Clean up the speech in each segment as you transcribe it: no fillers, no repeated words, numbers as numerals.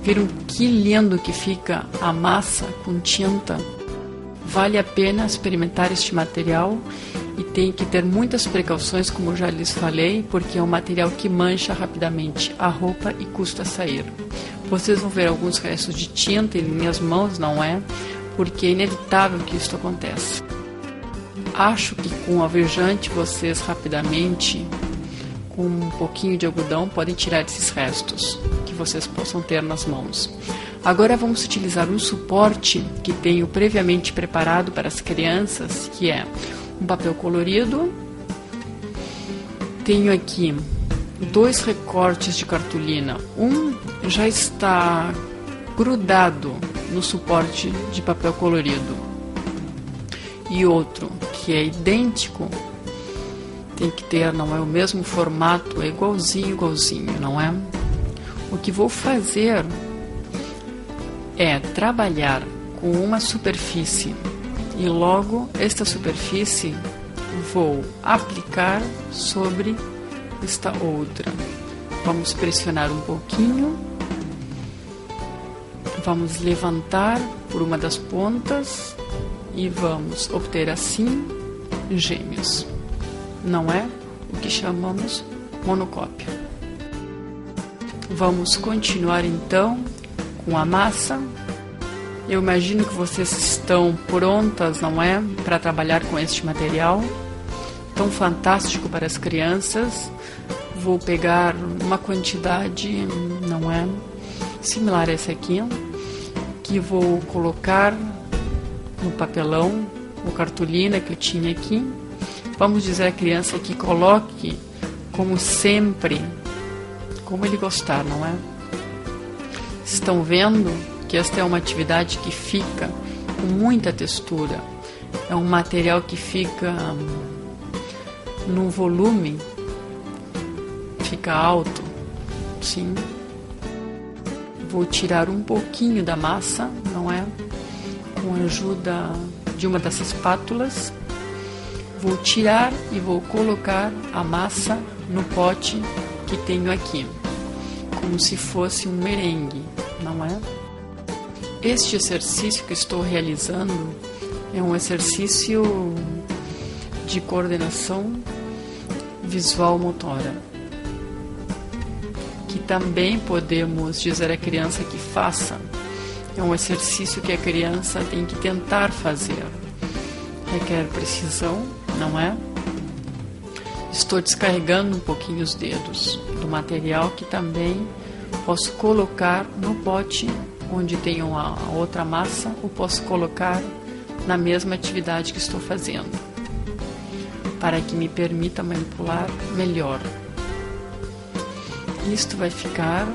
Viram que lindo que fica a massa com tinta? Vale a pena experimentar este material e tem que ter muitas precauções, como já lhes falei, porque é um material que mancha rapidamente a roupa e custa sair. Vocês vão ver alguns restos de tinta em minhas mãos, não é? Porque é inevitável que isso aconteça. Acho que com o alvejante vocês rapidamente, com um pouquinho de algodão, podem tirar esses restos que vocês possam ter nas mãos. Agora vamos utilizar um suporte que tenho previamente preparado para as crianças, que é um papel colorido. Tenho aqui 2 recortes de cartolina. Um já está grudado no suporte de papel colorido e outro que é idêntico. Tem que ter, não é o mesmo formato, é igualzinho, não é? O que vou fazer é trabalhar com uma superfície e logo esta superfície vou aplicar sobre esta outra. Vamos pressionar um pouquinho, vamos levantar por uma das pontas e vamos obter assim gêmeos. Não é o que chamamos monocópia. Vamos continuar então com a massa. Eu imagino que vocês estão prontas, não é, para trabalhar com este material tão fantástico para as crianças. Vou pegar uma quantidade, não é, similar a essa aqui, que vou colocar no papelão, ou cartolina que eu tinha aqui. Vamos dizer à criança que coloque como sempre, como ele gostar, não é? Estão vendo que esta é uma atividade que fica com muita textura. É um material que fica num volume, fica alto, sim. Vou tirar um pouquinho da massa, não é? Com a ajuda de uma dessas espátulas. Vou tirar e vou colocar a massa no pote que tenho aqui, como se fosse um merengue, não é? Este exercício que estou realizando é um exercício de coordenação visual motora, que também podemos dizer à criança que faça. É um exercício que a criança tem que tentar fazer. Requer precisão, não é? Estou descarregando um pouquinho os dedos do material que também posso colocar no pote onde tenho a outra massa, ou posso colocar na mesma atividade que estou fazendo, para que me permita manipular melhor. Isto vai ficar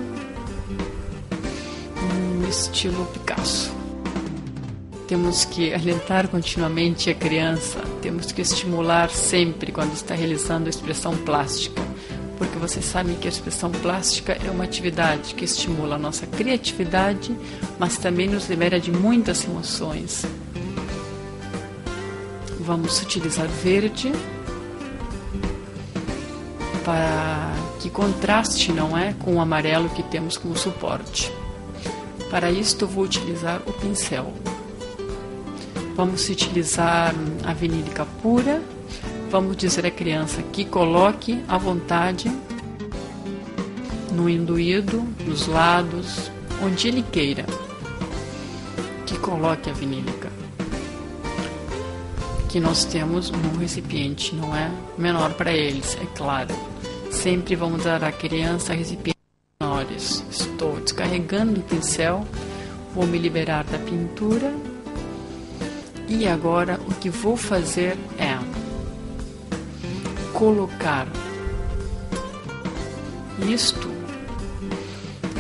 no estilo Picasso. Temos que alentar continuamente a criança, temos que estimular sempre quando está realizando a expressão plástica, porque vocês sabem que a expressão plástica é uma atividade que estimula a nossa criatividade, mas também nos libera de muitas emoções. Vamos utilizar verde para que contraste, não é, com o amarelo que temos como suporte. Para isto vou utilizar o pincel. Vamos utilizar a vinílica pura. Vamos dizer à criança que coloque à vontade no enduído, nos lados, onde ele queira, que coloque a vinílica, que nós temos num recipiente, não é? Menor para eles, é claro. Sempre vamos dar à criança recipientes menores. Estou descarregando o pincel, vou me liberar da pintura e agora o que vou fazer é colocar isto,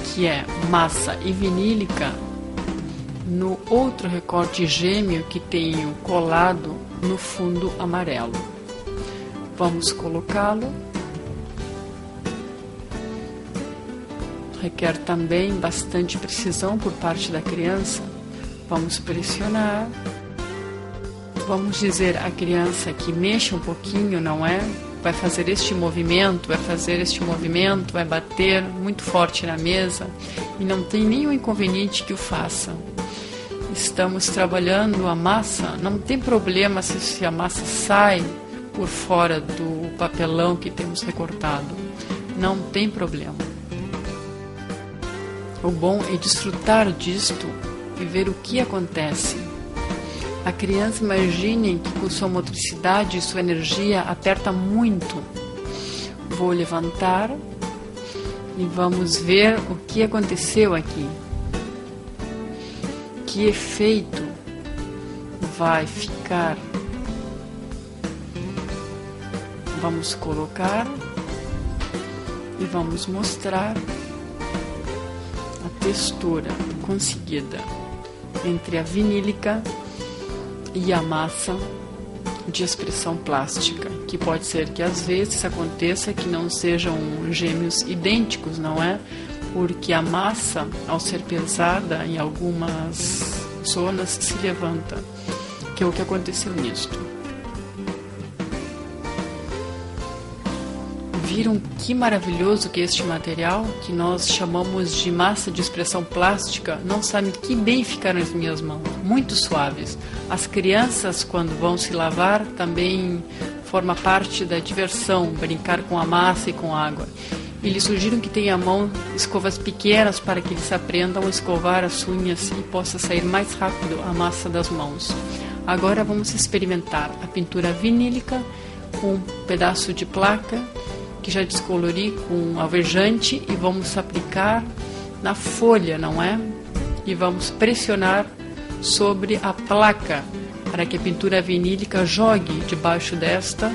que é massa e vinílica, no outro recorte gêmeo que tenho colado no fundo amarelo. Vamos colocá-lo. Requer também bastante precisão por parte da criança. Vamos pressionar. Vamos dizer à criança que mexa um pouquinho, não é? vai fazer este movimento, vai bater muito forte na mesa e não tem nenhum inconveniente que o faça. Estamos trabalhando a massa, não tem problema se a massa sai por fora do papelão que temos recortado, não tem problema. O bom é desfrutar disto e ver o que acontece. A criança, imagine que com sua motricidade e sua energia aperta muito. Vou levantar e vamos ver o que aconteceu aqui. Que efeito vai ficar? Vamos colocar e vamos mostrar a textura conseguida entre a vinílica e a massa de expressão plástica, que pode ser que às vezes aconteça que não sejam gêmeos idênticos, não é? Porque a massa, ao ser pesada em algumas zonas, se levanta, que é o que aconteceu nisto. Viram que maravilhoso que este material, que nós chamamos de massa de expressão plástica, não sabe que bem ficaram as minhas mãos, muito suaves. As crianças, quando vão se lavar, também forma parte da diversão, brincar com a massa e com a água. Eles sugiram que tenha à mão escovas pequenas para que eles aprendam a escovar as unhas e possa sair mais rápido a massa das mãos. Agora vamos experimentar a pintura vinílica com um pedaço de placa que já descolori com alvejante e vamos aplicar na folha, não é? E vamos pressionar sobre a placa para que a pintura vinílica jogue debaixo desta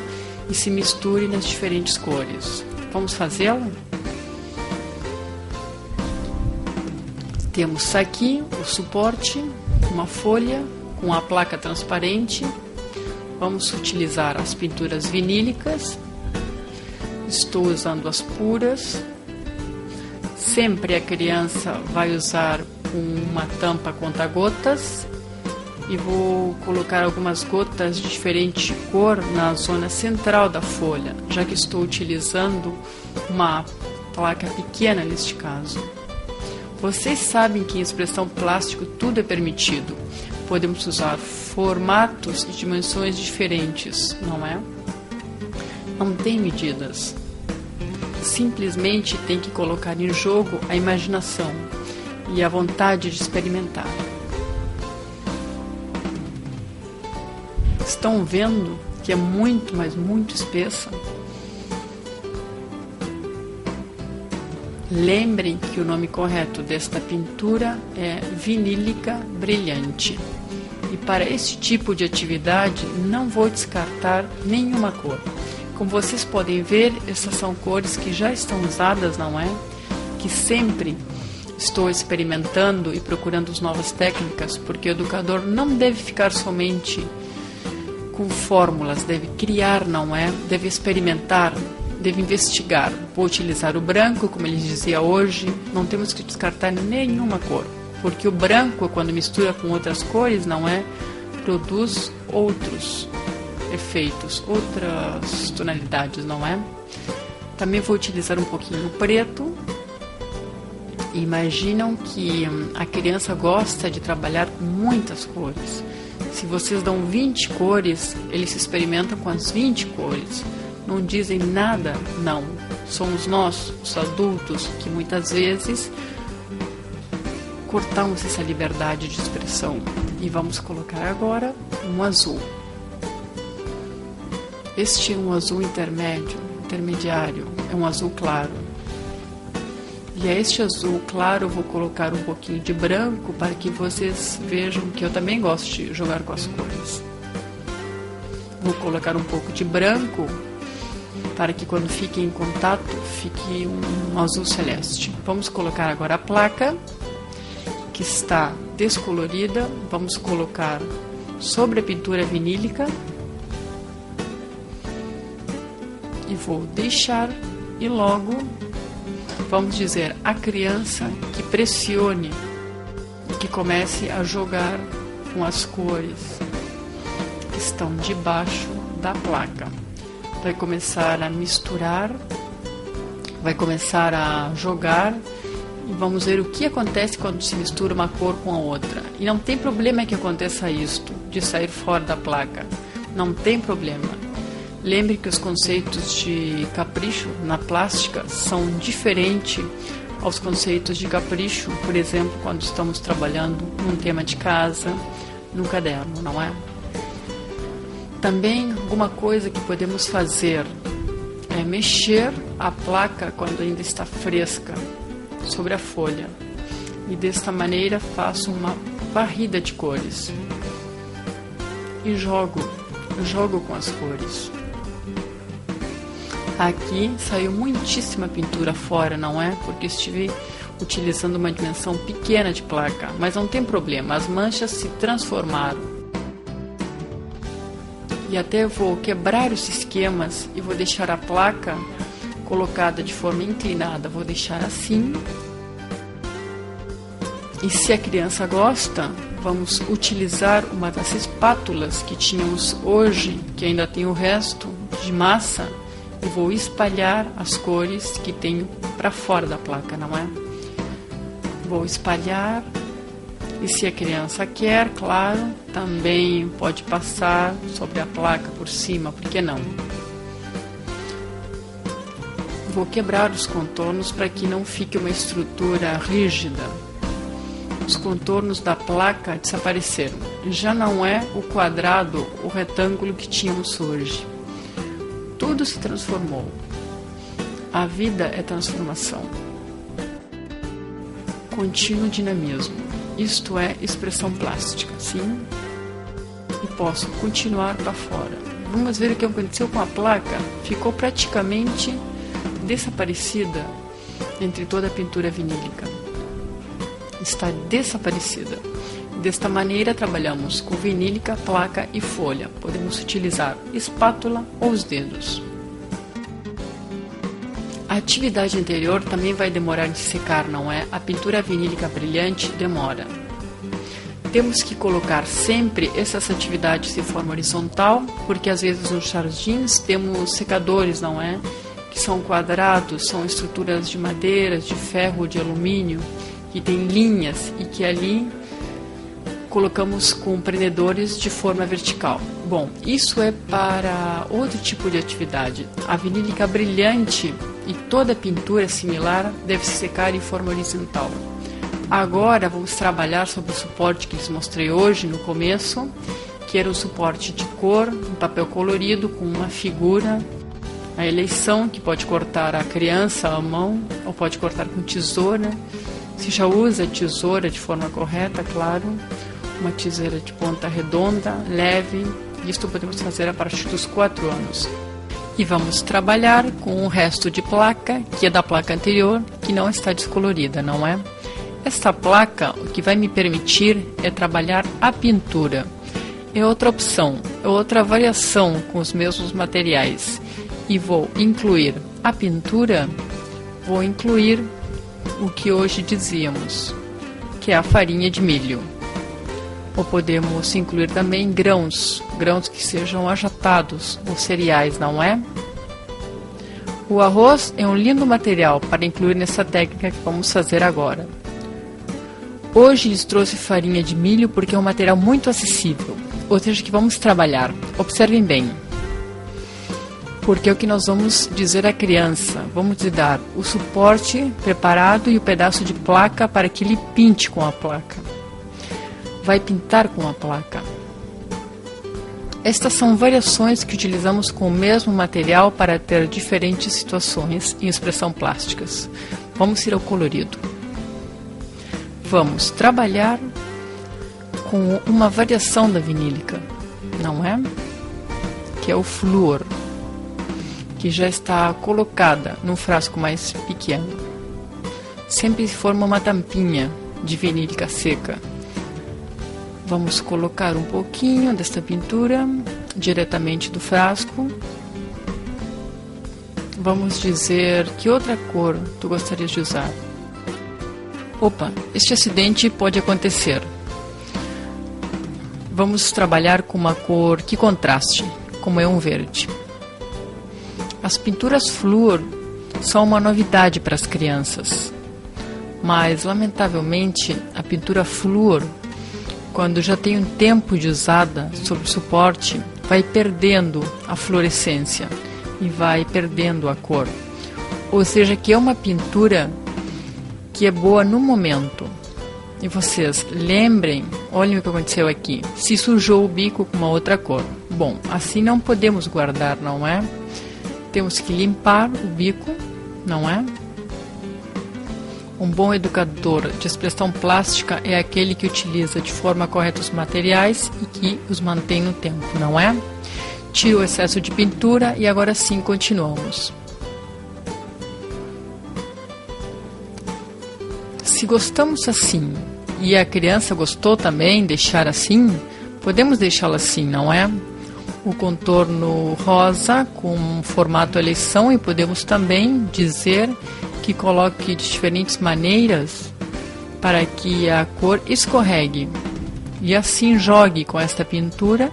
e se misture nas diferentes cores. Vamos fazê-lo? Temos aqui o suporte, uma folha com a placa transparente. Vamos utilizar as pinturas vinílicas. Estou usando as puras. Sempre a criança vai usar uma tampa conta-gotas. E vou colocar algumas gotas de diferente cor na zona central da folha, já que estou utilizando uma placa pequena neste caso. Vocês sabem que em expressão plástico tudo é permitido. Podemos usar formatos e dimensões diferentes, não é? Não tem medidas. Simplesmente tem que colocar em jogo a imaginação e a vontade de experimentar. Estão vendo que é muito, mas muito espessa? Lembrem que o nome correto desta pintura é vinílica brilhante. E para este tipo de atividade não vou descartar nenhuma cor. Como vocês podem ver, essas são cores que já estão usadas, não é? Que sempre estou experimentando e procurando novas técnicas, porque o educador não deve ficar somente com fórmulas, deve criar, não é? Deve experimentar, deve investigar. Vou utilizar o branco, como ele dizia hoje, não temos que descartar nenhuma cor, porque o branco, quando mistura com outras cores, não é? Produz outros efeitos, outras tonalidades, não é? Também vou utilizar um pouquinho o preto. Imaginam que a criança gosta de trabalhar com muitas cores. Se vocês dão 20 cores, eles se experimentam com as 20 cores. Não dizem nada, não. Somos nós, os adultos, que muitas vezes cortamos essa liberdade de expressão. E vamos colocar agora um azul. Este é um azul intermediário, é um azul claro. E a este azul claro eu vou colocar um pouquinho de branco para que vocês vejam que eu também gosto de jogar com as cores. Vou colocar um pouco de branco para que quando fique em contato fique um azul celeste. Vamos colocar agora a placa que está descolorida. Vamos colocar sobre a pintura vinílica e vou deixar e logo vamos dizer à criança que pressione, que comece a jogar com as cores que estão debaixo da placa. vai começar a misturar, vai começar a jogar e vamos ver o que acontece quando se mistura uma cor com a outra. E não tem problema que aconteça isto, de sair fora da placa. Não tem problema. Lembre que os conceitos de capricho na plástica são diferentes aos conceitos de capricho, por exemplo, quando estamos trabalhando num tema de casa, num caderno, não é? Também alguma coisa que podemos fazer é mexer a placa quando ainda está fresca sobre a folha. E desta maneira faço uma varrida de cores. E jogo com as cores. Aqui saiu muitíssima pintura fora, não é? Porque estive utilizando uma dimensão pequena de placa. Mas não tem problema, as manchas se transformaram. E até vou quebrar os esquemas e vou deixar a placa colocada de forma inclinada. Vou deixar assim. E se a criança gosta, vamos utilizar uma das espátulas que tínhamos hoje, que ainda tem o resto de massa, e vou espalhar as cores que tenho para fora da placa, não é? Vou espalhar. E se a criança quer, claro, também pode passar sobre a placa por cima, por que não? Vou quebrar os contornos para que não fique uma estrutura rígida. Os contornos da placa desapareceram. Já não é o quadrado, o retângulo que tínhamos hoje. Tudo se transformou. A vida é transformação. Contínuo dinamismo. Isto é expressão plástica, sim? E posso continuar para fora. Vamos ver o que aconteceu com a placa. Ficou praticamente desaparecida entre toda a pintura vinílica. Está desaparecida. Desta maneira, trabalhamos com vinílica, placa e folha. Podemos utilizar espátula ou os dedos. A atividade anterior também vai demorar de secar, não é? A pintura vinílica brilhante demora. Temos que colocar sempre essas atividades de forma horizontal, porque às vezes nos jardins temos secadores, não é? Que são quadrados, são estruturas de madeira, de ferro, de alumínio, que tem linhas e que ali colocamos com prendedores de forma vertical. Bom, isso é para outro tipo de atividade. A vinílica brilhante e toda pintura similar deve se secar em forma horizontal. Agora vamos trabalhar sobre o suporte que lhes mostrei hoje no começo, que era um suporte de cor, um papel colorido com uma figura, a eleição, que pode cortar a criança à mão ou pode cortar com tesoura. Se já usa tesoura de forma correta, claro, uma tesoura de ponta redonda, leve. Isto podemos fazer a partir dos 4 anos. E vamos trabalhar com o resto de placa, que é da placa anterior, que não está descolorida, não é? Esta placa, o que vai me permitir é trabalhar a pintura. É outra opção, é outra variação com os mesmos materiais. E vou incluir a pintura, vou incluir o que hoje dizíamos, que é a farinha de milho. Ou podemos incluir também grãos que sejam achatados, ou cereais, não é? O arroz é um lindo material para incluir nessa técnica que vamos fazer agora. Hoje lhes trouxe farinha de milho porque é um material muito acessível, ou seja, que vamos trabalhar. Observem bem, porque é o que nós vamos dizer à criança. Vamos lhe dar o suporte preparado e o pedaço de placa para que ele pinte com a placa. Vai pintar com a placa. Estas são variações que utilizamos com o mesmo material para ter diferentes situações em expressão plásticas. Vamos ir ao colorido. Vamos trabalhar com uma variação da vinílica, não é? Que é o flúor, que já está colocada num frasco mais pequeno. Sempre forma uma tampinha de vinílica seca. Vamos colocar um pouquinho desta pintura diretamente do frasco. Vamos dizer que outra cor tu gostarias de usar. Opa, este acidente pode acontecer. Vamos trabalhar com uma cor que contraste, como é um verde. As pinturas flúor são uma novidade para as crianças, mas lamentavelmente a pintura flúor, quando já tem um tempo de usada sobre o suporte, vai perdendo a fluorescência e vai perdendo a cor. Ou seja, que é uma pintura que é boa no momento. E vocês lembrem, olhem o que aconteceu aqui, se sujou o bico com uma outra cor. Bom, assim não podemos guardar, não é? Temos que limpar o bico, não é? Um bom educador de expressão plástica é aquele que utiliza de forma correta os materiais e que os mantém no tempo, não é? Tira o excesso de pintura e agora sim continuamos. Se gostamos assim e a criança gostou também, deixar assim, podemos deixá-la assim, não é? O contorno rosa com formato eleição, e podemos também dizer que coloque de diferentes maneiras para que a cor escorregue e assim jogue com esta pintura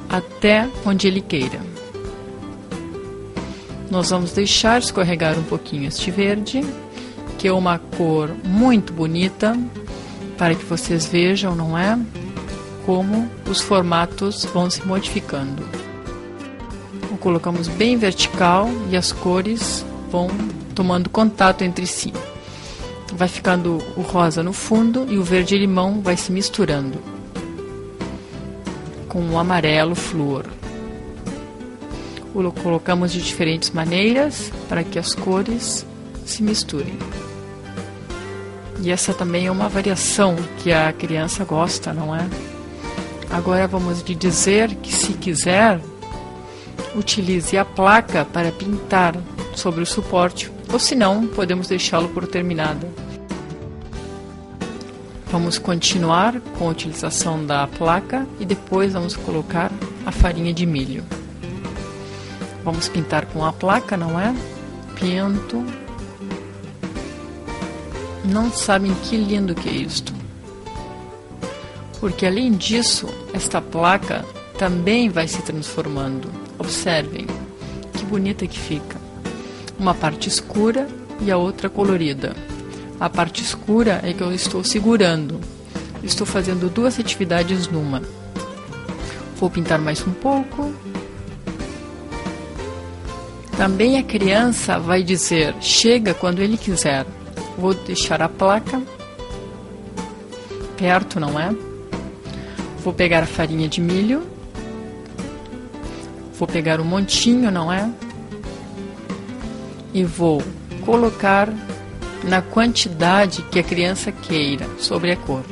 até onde ele queira. Nós vamos deixar escorregar um pouquinho este verde, que é uma cor muito bonita, para que vocês vejam, não é? Como os formatos vão se modificando. O colocamos bem vertical e as cores vão tomando contato entre si. Vai ficando o rosa no fundo e o verde limão vai se misturando com o amarelo flúor. O colocamos de diferentes maneiras para que as cores se misturem. E essa também é uma variação que a criança gosta, não é? Agora vamos lhe dizer que, se quiser, utilize a placa para pintar sobre o suporte, ou se não, podemos deixá-lo por terminada. Vamos continuar com a utilização da placa e depois vamos colocar a farinha de milho. Vamos pintar com a placa, não é? Pinto. Não sabem que lindo que é isto. Porque além disso, esta placa também vai se transformando. Observem, que bonita que fica. Uma parte escura e a outra colorida. A parte escura é que eu estou segurando. Estou fazendo duas atividades numa. Vou pintar mais um pouco. Também a criança vai dizer chega quando ele quiser. Vou deixar a placa perto, não é? Vou pegar a farinha de milho. Vou pegar um montinho, não é? E vou colocar na quantidade que a criança queira sobre a cor.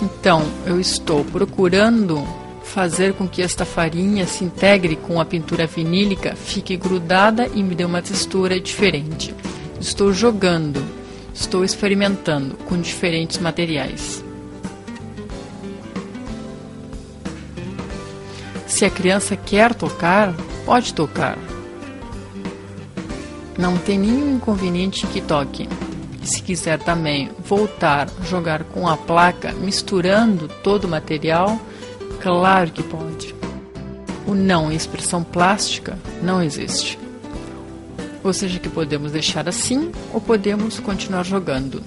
Então, eu estou procurando fazer com que esta farinha se integre com a pintura vinílica, fique grudada e me dê uma textura diferente. Estou jogando, estou experimentando com diferentes materiais. Se a criança quer tocar, pode tocar. Não tem nenhum inconveniente que toque. E se quiser também voltar a jogar com a placa, misturando todo o material, claro que pode. O não em expressão plástica não existe. Ou seja, que podemos deixar assim ou podemos continuar jogando.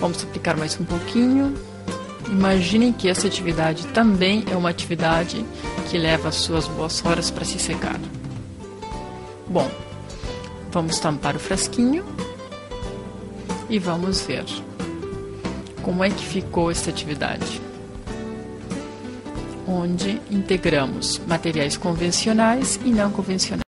Vamos aplicar mais um pouquinho. Imaginem que essa atividade também é uma atividade que leva as suas boas horas para se secar. Bom, vamos tampar o frasquinho e vamos ver como é que ficou esta atividade, onde integramos materiais convencionais e não convencionais.